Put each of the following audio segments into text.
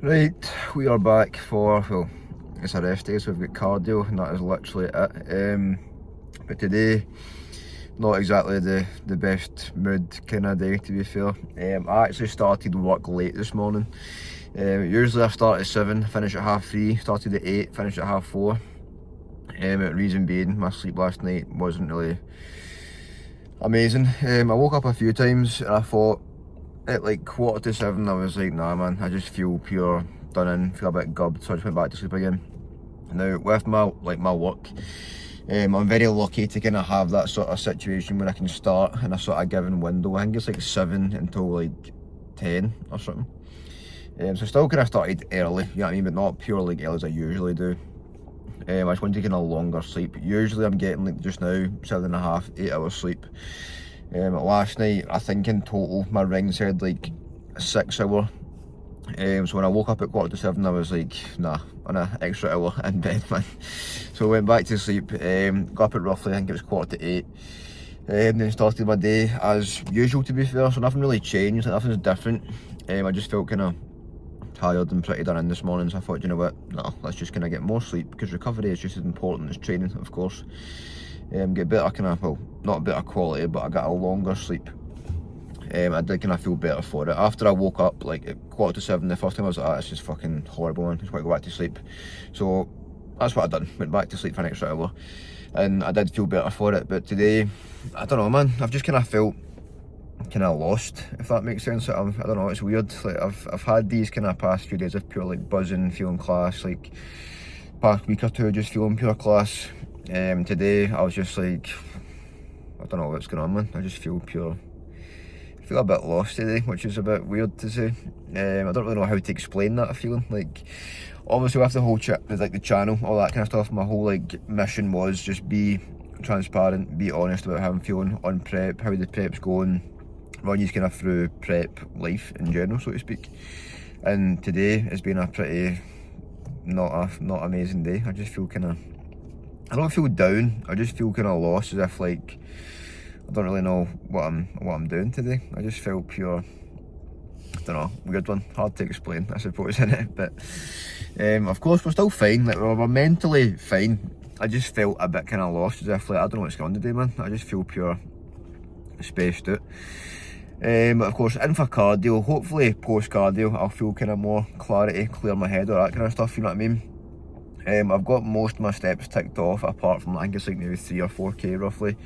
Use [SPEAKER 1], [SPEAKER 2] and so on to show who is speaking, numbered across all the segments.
[SPEAKER 1] Right, we are back for, well, it's a rest day, so we've got cardio, and that is literally it. But today, not exactly the best mood kind of day, to be fair. I actually started work late this morning. Usually I start at 7, finish at 3:30, started at 8, finished at 4:30. Reason being, my sleep last night wasn't really amazing. I woke up a few times and I thought, at like 7:15, I was like, nah man, I just feel pure done in, feel a bit gubbed, so I just went back to sleep again. Now with my work, I'm very lucky to kind of have that sort of situation where I can start in a sort of given window. I think it's like 7 until like 10 or something. So still kind of started early, you know what I mean, but not pure like early as I usually do. I just want to get a longer sleep. Usually I'm getting like just now 7.5, 8 hours sleep. Last night, I think in total, my ring said like 6 hour. So when I woke up at 7:15, I was like, nah, on an extra hour in bed, man. So I went back to sleep, got up at roughly, I think it was 7:45. Then started my day as usual, to be fair, so nothing really changed, like, nothing's different. I just felt kind of tired and pretty done in this morning, so I thought, you know what, no, let's just kind of get more sleep, because recovery is just as important as training, of course. Get better kind of, well, not better quality, but I got a longer sleep. I did kind of feel better for it. After I woke up like at 7:15, the first time I was like, it's just fucking horrible, man, I just want to go back to sleep. So that's what I done, went back to sleep for an extra hour, and I did feel better for it. But today, I don't know, man, I've just kind of felt kind of lost, if that makes sense. I don't know, it's weird. Like I've had these kind of past few days of pure like buzzing, feeling class, like past week or two just feeling pure class. Today I was just like, I don't know what's going on, man. I just feel a bit lost today, which is a bit weird to say. I don't really know how to explain that feeling. Like, obviously with the whole with like the channel, all that kind of stuff, my whole like mission was just be transparent, be honest about how I'm feeling on prep, how the prep's going, run you kind of through prep life in general, so to speak. And today has been a pretty not amazing day. I just feel kind of, I don't feel down, I just feel kind of lost, as if like I don't really know what I'm doing today. I just felt pure, I don't know, weird one, hard to explain I suppose, innit? But of course we're still fine, like we're mentally fine. I just felt a bit kind of lost, as if like I don't know what's going on today, man. I just feel pure spaced out. But of course in for cardio, hopefully post cardio I'll feel kind of more clarity, clear my head, all that kind of stuff, you know what I mean? I've got most of my steps ticked off, apart from I think it's like maybe 3 or 4k roughly.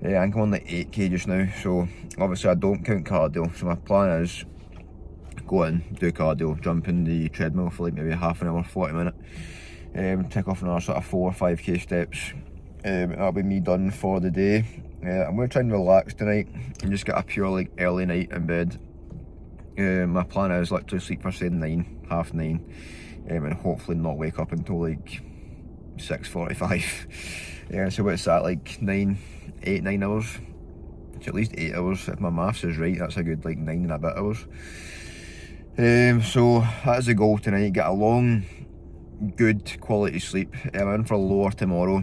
[SPEAKER 1] I think I'm on like 8k just now, so obviously I don't count cardio. So my plan is go in, do cardio, jump in the treadmill for like maybe half an hour, 40 minutes, tick off another sort of 4 or 5k steps. That'll be me done for the day. I'm going to try and relax tonight and just get a pure like early night in bed. My plan is literally sleep for say 9, half 9, and hopefully not wake up until like 6:45. So what's that, like 9 hours? It's at least 8 hours, if my maths is right. That's a good like 9 and a bit hours. So that's the goal tonight, get a long, good quality sleep. I'm in for lower tomorrow.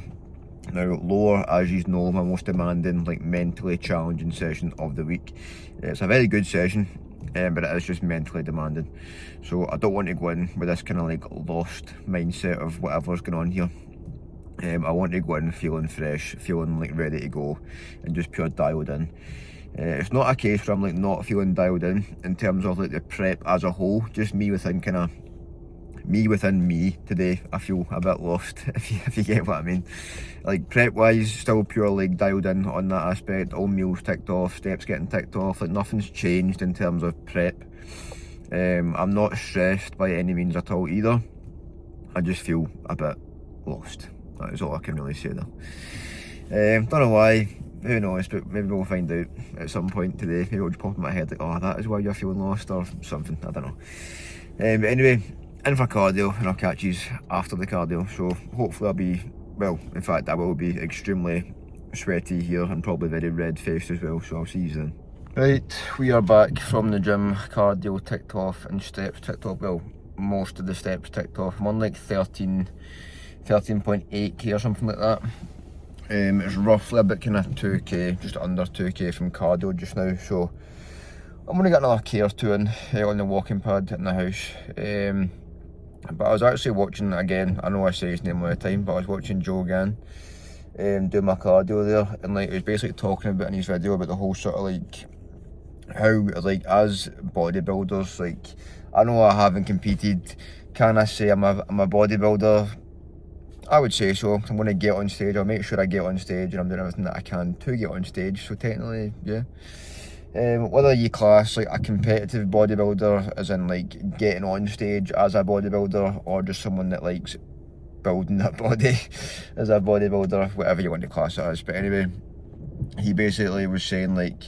[SPEAKER 1] Now lower, as you know, my most demanding, like mentally challenging session of the week. It's a very good session, but it is just mentally demanding. So I don't want to go in with this kind of like lost mindset of whatever's going on here. I want to go in feeling fresh, feeling like ready to go, and just pure dialed in. It's not a case where I'm like not feeling dialed in terms of like the prep as a whole, just me within me today. I feel a bit lost, if you get what I mean. Like prep wise, still pure like dialed in on that aspect, all meals ticked off, steps getting ticked off, like nothing's changed in terms of prep. I'm not stressed by any means at all either. I just feel a bit lost. That is all I can really say there. Don't know why, who knows, but maybe we'll find out at some point today. Maybe it'll just pop in my head like, oh, that is why you're feeling lost or something, I don't know. But anyway, in for cardio, and I'll catch you after the cardio. So hopefully I'll be, well, in fact I will be extremely sweaty here and probably very red faced as well, so I'll see you then. Right, we are back from the gym. Cardio ticked off and steps ticked off, well, most of the steps ticked off. I'm on like 13.8k or something like that. It's roughly about kind of 2k, just under 2k from cardio just now, so I'm gonna get another K or two in on the walking pad in the house. But I was actually watching again. I know I say his name all the time, but I was watching Joe again, do my cardio there, and like he was basically talking about in his video about the whole sort of like how like as bodybuilders, like I know I haven't competed. Can I say I'm a bodybuilder? I would say so. I'm going to get on stage. I'll make sure I get on stage and I'm doing everything that I can to get on stage. So technically, yeah. Whether you class like a competitive bodybuilder, as in like getting on stage as a bodybuilder, or just someone that likes building their body as a bodybuilder, whatever you want to class it as. But anyway, he basically was saying like,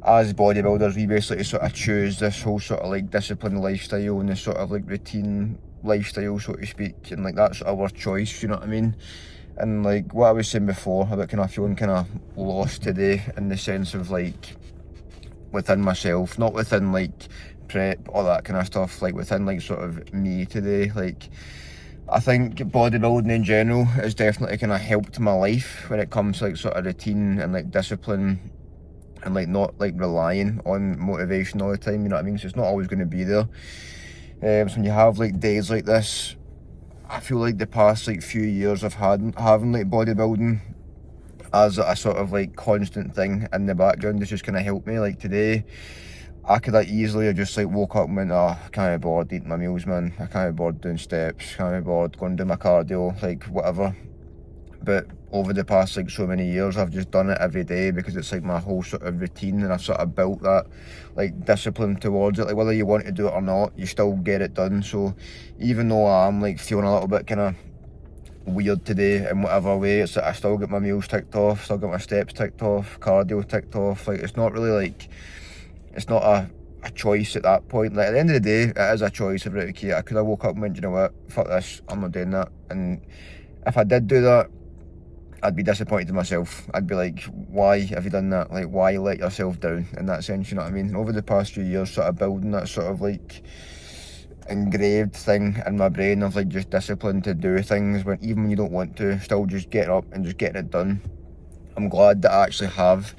[SPEAKER 1] as bodybuilders, we basically sort of choose this whole sort of like disciplined lifestyle and this sort of like routine lifestyle, so to speak, and like that's our choice, you know what I mean? And like what I was saying before about kind of feeling kind of lost today, in the sense of like within myself, not within like prep, all that kind of stuff, like within like sort of me today. Like I think bodybuilding in general has definitely kind of helped my life when it comes to like sort of routine and like discipline, and like not like relying on motivation all the time, you know what I mean? So it's not always going to be there. So when you have like days like this, I feel like the past like few years I've had having like bodybuilding as a sort of like constant thing in the background has just kind of helped me. Like today, I could like easily have just like woke up and went, oh, I can't be bothered eating my meals, man. I can't be bothered doing steps, can't be bothered going to do my cardio, like whatever. But over the past like so many years, I've just done it every day because it's like my whole sort of routine, and I've sort of built that like discipline towards it. Like whether you want to do it or not, you still get it done. So even though I'm like feeling a little bit kind of weird today in whatever way, it's like I still get my meals ticked off, still get my steps ticked off, cardio ticked off. Like it's not really like, it's not a choice at that point. Like at the end of the day, it is a choice. Of right, okay, I could have woke up and went, you know what, fuck this, I'm not doing that. And if I did do that, I'd be disappointed in myself. I'd be like, why have you done that? Like, why let yourself down in that sense, you know what I mean? And over the past few years, sort of building that sort of like engraved thing in my brain of like just discipline to do things when even when you don't want to, still just get up and just getting it done. I'm glad that I actually have.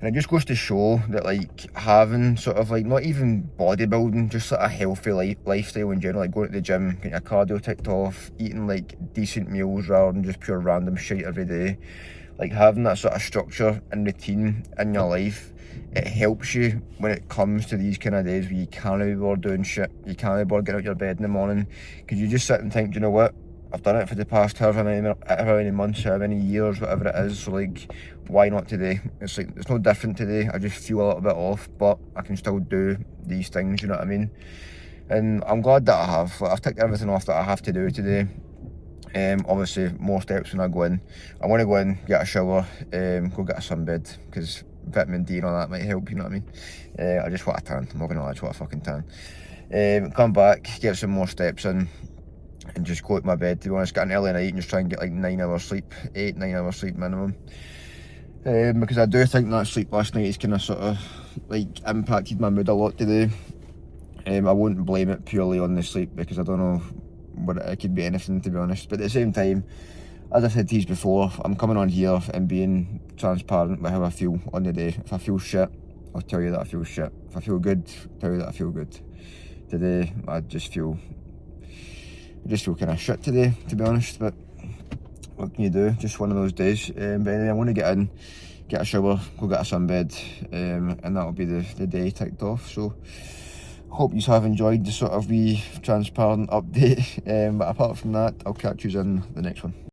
[SPEAKER 1] And it just goes to show that like having sort of like not even bodybuilding, just like a healthy lifestyle in general, like going to the gym, getting your cardio ticked off, eating like decent meals rather than just pure random shit every day. Like having that sort of structure and routine in your life, it helps you when it comes to these kind of days where you can't be bothered doing shit, you can't be bothered getting out of your bed in the morning, because you just sit and think, do you know what? I've done it for the past however many months, however many years, whatever it is, so like, why not today? It's like, it's no different today, I just feel a little bit off, but I can still do these things, you know what I mean? And I'm glad that I have. Like, I've ticked everything off that I have to do today. Obviously, more steps when I go in. I want to go in, get a shower, go get a sunbed, because vitamin D and all that might help, you know what I mean? I just want a tan, I'm not going to lie, I just want a fucking tan. Come back, get some more steps in, and just go to my bed, to be honest, get an early night and just try and get like 9 hours sleep, 8-9 hours sleep minimum. Because I do think that sleep last night has kind of sort of like impacted my mood a lot today. I won't blame it purely on the sleep, because I don't know what it could be, anything, to be honest. But at the same time, as I said to you before, I'm coming on here and being transparent with how I feel on the day. If I feel shit, I'll tell you that I feel shit. If I feel good, I'll tell you that I feel good. Today, I just feel kind of shit today, to be honest, but what can you do? Just one of those days. But anyway, I'm going to get in, get a shower, go get a sunbed, and that'll be the day ticked off. So hope you have enjoyed the sort of wee transparent update, but apart from that, I'll catch you in the next one.